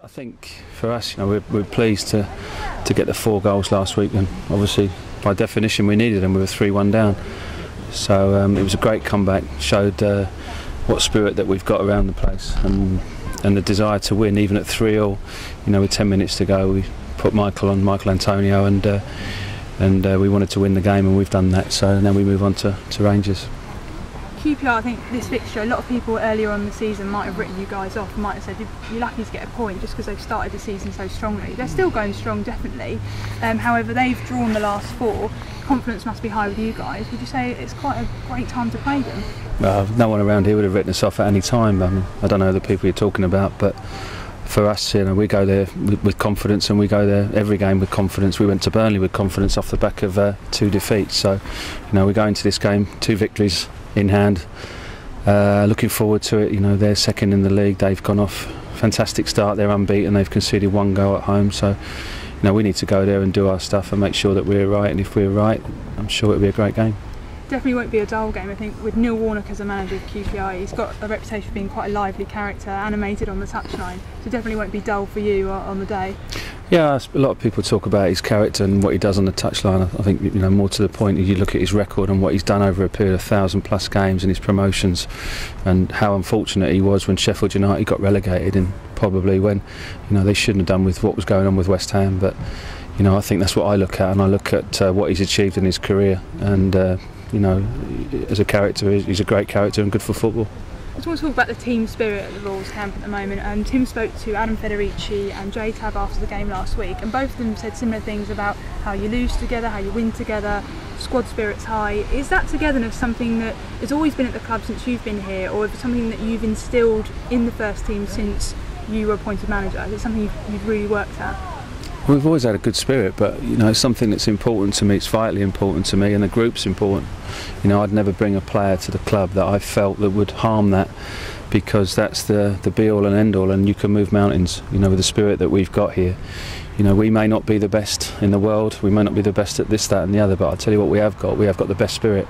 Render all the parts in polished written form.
I think for us, we're pleased to get the 4 goals last week, and obviously by definition we needed them. We were 3-1 down, so it was a great comeback. Showed what spirit that we've got around the place, and the desire to win even at 3-3. With 10 minutes to go, we put Michael Antonio, and we wanted to win the game, and we've done that. So now we move on to Rangers. QPR, I think this fixture, a lot of people earlier on in the season might have written you guys off, might have said you're lucky to get a point just because they've started the season so strongly. They're still going strong, definitely. However, they've drawn the last 4. Confidence must be high with you guys. Would you say it's quite a great time to play them? No one around here would have written us off at any time. I don't know the people you're talking about, but for us, we go there with confidence, and we go there every game with confidence. We went to Burnley with confidence off the back of 2 defeats. So, we go into this game 2 victories in hand. Looking forward to it. They're second in the league. They've gone off fantastic start. They're unbeaten. They've conceded 1 goal at home. So, we need to go there and do our stuff and make sure that we're right. And if we're right, I'm sure it'll be a great game. Definitely won't be a dull game. I think with Neil Warnock as a manager of QPR, he's got a reputation for being quite a lively character, animated on the touchline. So definitely won't be dull for you on the day. Yeah, a lot of people talk about his character and what he does on the touchline. I think more to the point, you look at his record and what he's done over a period of 1,000+ games and his promotions, and how unfortunate he was when Sheffield United got relegated, and probably when they shouldn't have done with what was going on with West Ham. But I think that's what I look at, and I look at what he's achieved in his career, and as a character, he's a great character and good for football. I just want to talk about the team spirit at the Royals camp at the moment. Tim spoke to Adam Federici and Jay Tab after the game last week, and both of them said similar things about how you lose together, how you win together, squad spirit's high. Is that togetherness something that has always been at the club since you've been here, or is it something that you've instilled in the first team since you were appointed manager? Is it something you've really worked at? We've always had a good spirit, but it's something that's important to me. It's vitally important to me, and the group's important. I'd never bring a player to the club that I felt that would harm that, because that's the be-all and end-all, and you can move mountains. With the spirit that we've got here, we may not be the best in the world, we may not be the best at this, that, and the other, but I'll tell you what we have got. We have got the best spirit,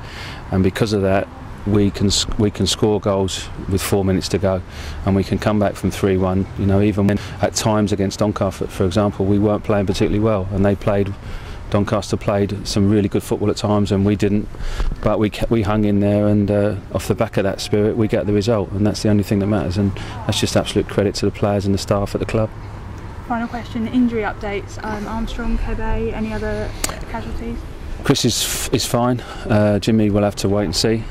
and because of that, we can score goals with 4 minutes to go, and we can come back from 3-1. Even when at times against Doncaster, for example, we weren't playing particularly well, and Doncaster played some really good football at times, and we didn't. But we hung in there, and off the back of that spirit, we get the result, and that's the only thing that matters. And that's just absolute credit to the players and the staff at the club. Final question: injury updates. Armstrong, Kebe, any other casualties? Chris is fine. Jimmy will have to wait and see.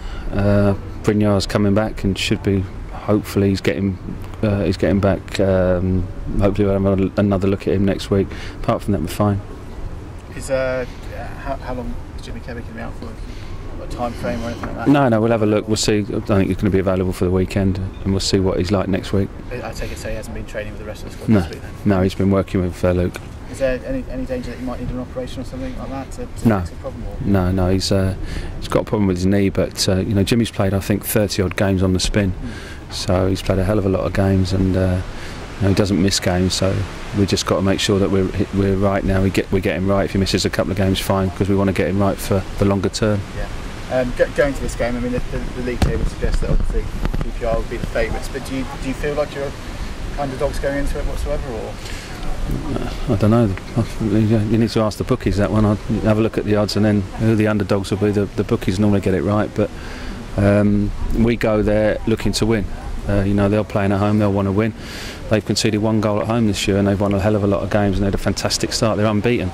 Brignar's coming back and should be. Hopefully he's getting back. Hopefully we'll have another look at him next week. Apart from that, we're fine. How long is Jimmy Kebe going to be out for? A time frame or anything like that? No, we'll have a look. We'll see. I don't think he's going to be available for the weekend, and we'll see what he's like next week. I take it so he hasn't been training with the rest of the squad this week then? No, he's been working with Luke. Is there any danger that he might need an operation or something like that to no. fix a problem? Or? No, he's got a problem with his knee, but Jimmy's played I think 30 odd games on the spin, so he's played a hell of a lot of games, and he doesn't miss games, so we just got to make sure that we're right now. We get him right. If he misses a couple of games, fine, because we want to get him right for the longer term. Yeah. Going to this game, I mean, the league table suggests that obviously QPR will be the favourites, but do you feel like you're underdogs going into it whatsoever, or? I don't know. You need to ask the bookies that one. I'll have a look at the odds, and then who the underdogs will be. The bookies normally get it right, but we go there looking to win. They're playing at home, they'll want to win. They've conceded 1 goal at home this year, and they've won a hell of a lot of games, and they had a fantastic start. They're unbeaten,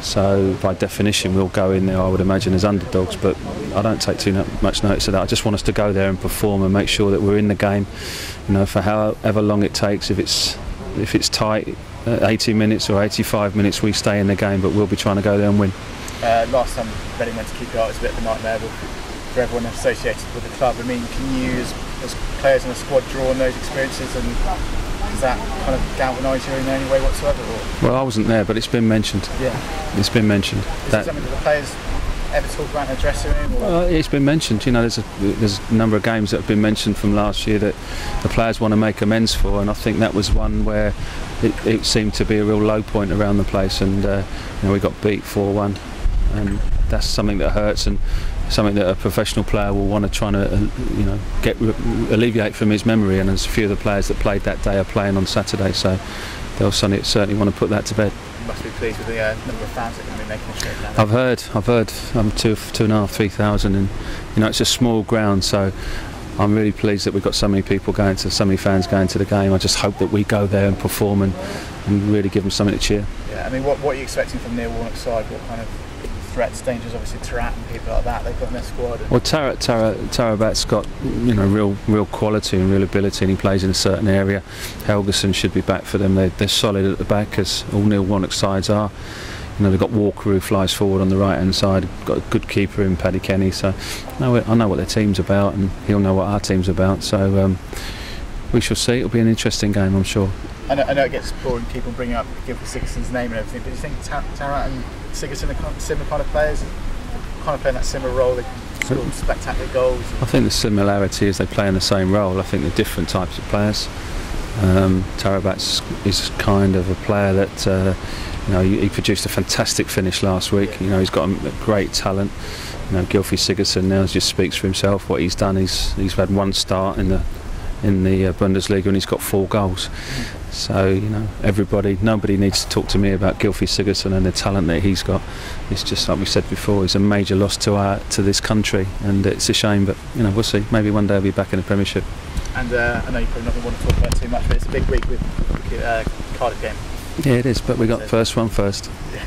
so by definition we'll go in there, I would imagine, as underdogs, but I don't take too much notice of that. I just want us to go there and perform and make sure that we're in the game, for however long it takes. If it's tight, 80 minutes or 85 minutes, we stay in the game, but we'll be trying to go there and win. Last time Reading went to QPR, it was a bit of a nightmare for everyone associated with the club. I mean, can you, as players in a squad, draw on those experiences, and does that kind of galvanise you in any way whatsoever? Or? Well, I wasn't there, but it's been mentioned. Yeah. It's been mentioned. Is it something that the players ever talk about in the dressing room? Or? It's been mentioned. There's a number of games that have been mentioned from last year that the players want to make amends for, and I think that was one where it seemed to be a real low point around the place, and we got beat 4-1, and that's something that hurts, and something that a professional player will want to try to alleviate from his memory. And there's a few of the players that played that day are playing on Saturday, so they'll certainly want to put that to bed. You must be pleased with the number of fans that are going to be making a trip down I've there. heard 2,500, 3,000, and it's a small ground, so I'm really pleased that we've got so many fans going to the game. I just hope that we go there and perform and really give them something to cheer. Yeah, I mean, what are you expecting from Neil Warnock's side? What kind of threats, dangers? Obviously, Tarat and people like that they've got in their squad. Well, Tarabat's got real quality and real ability, and he plays in a certain area. Helgeson should be back for them. They're solid at the back, as all Neil Warnock's sides are. They've got Walker who flies forward on the right hand side. Got a good keeper in Paddy Kenny. So I know what their team's about, and he'll know what our team's about. So we shall see. It'll be an interesting game, I'm sure. I know it gets boring to keep on bringing up Gylfi Sigurdsson's name and everything, but do you think Tarat and Sigurdsson are similar kind of players, kind of playing that similar role? They score spectacular goals. I think the similarity is they play in the same role. I think they're different types of players. Tarabat is kind of a player that he produced a fantastic finish last week. He's got a great talent. Gylfi Sigurdsson now just speaks for himself. What he's done, he's had one start in the Bundesliga, and he's got 4 goals. So nobody needs to talk to me about Gylfi Sigurdsson and the talent that he's got. It's just like we said before, he's a major loss to this country, and it's a shame. But we'll see. Maybe one day he'll be back in the Premiership. And I know you probably not want to talk about it too much, but it's a big week with Cardiff game. Yeah, it is. But we got first one first. Yeah.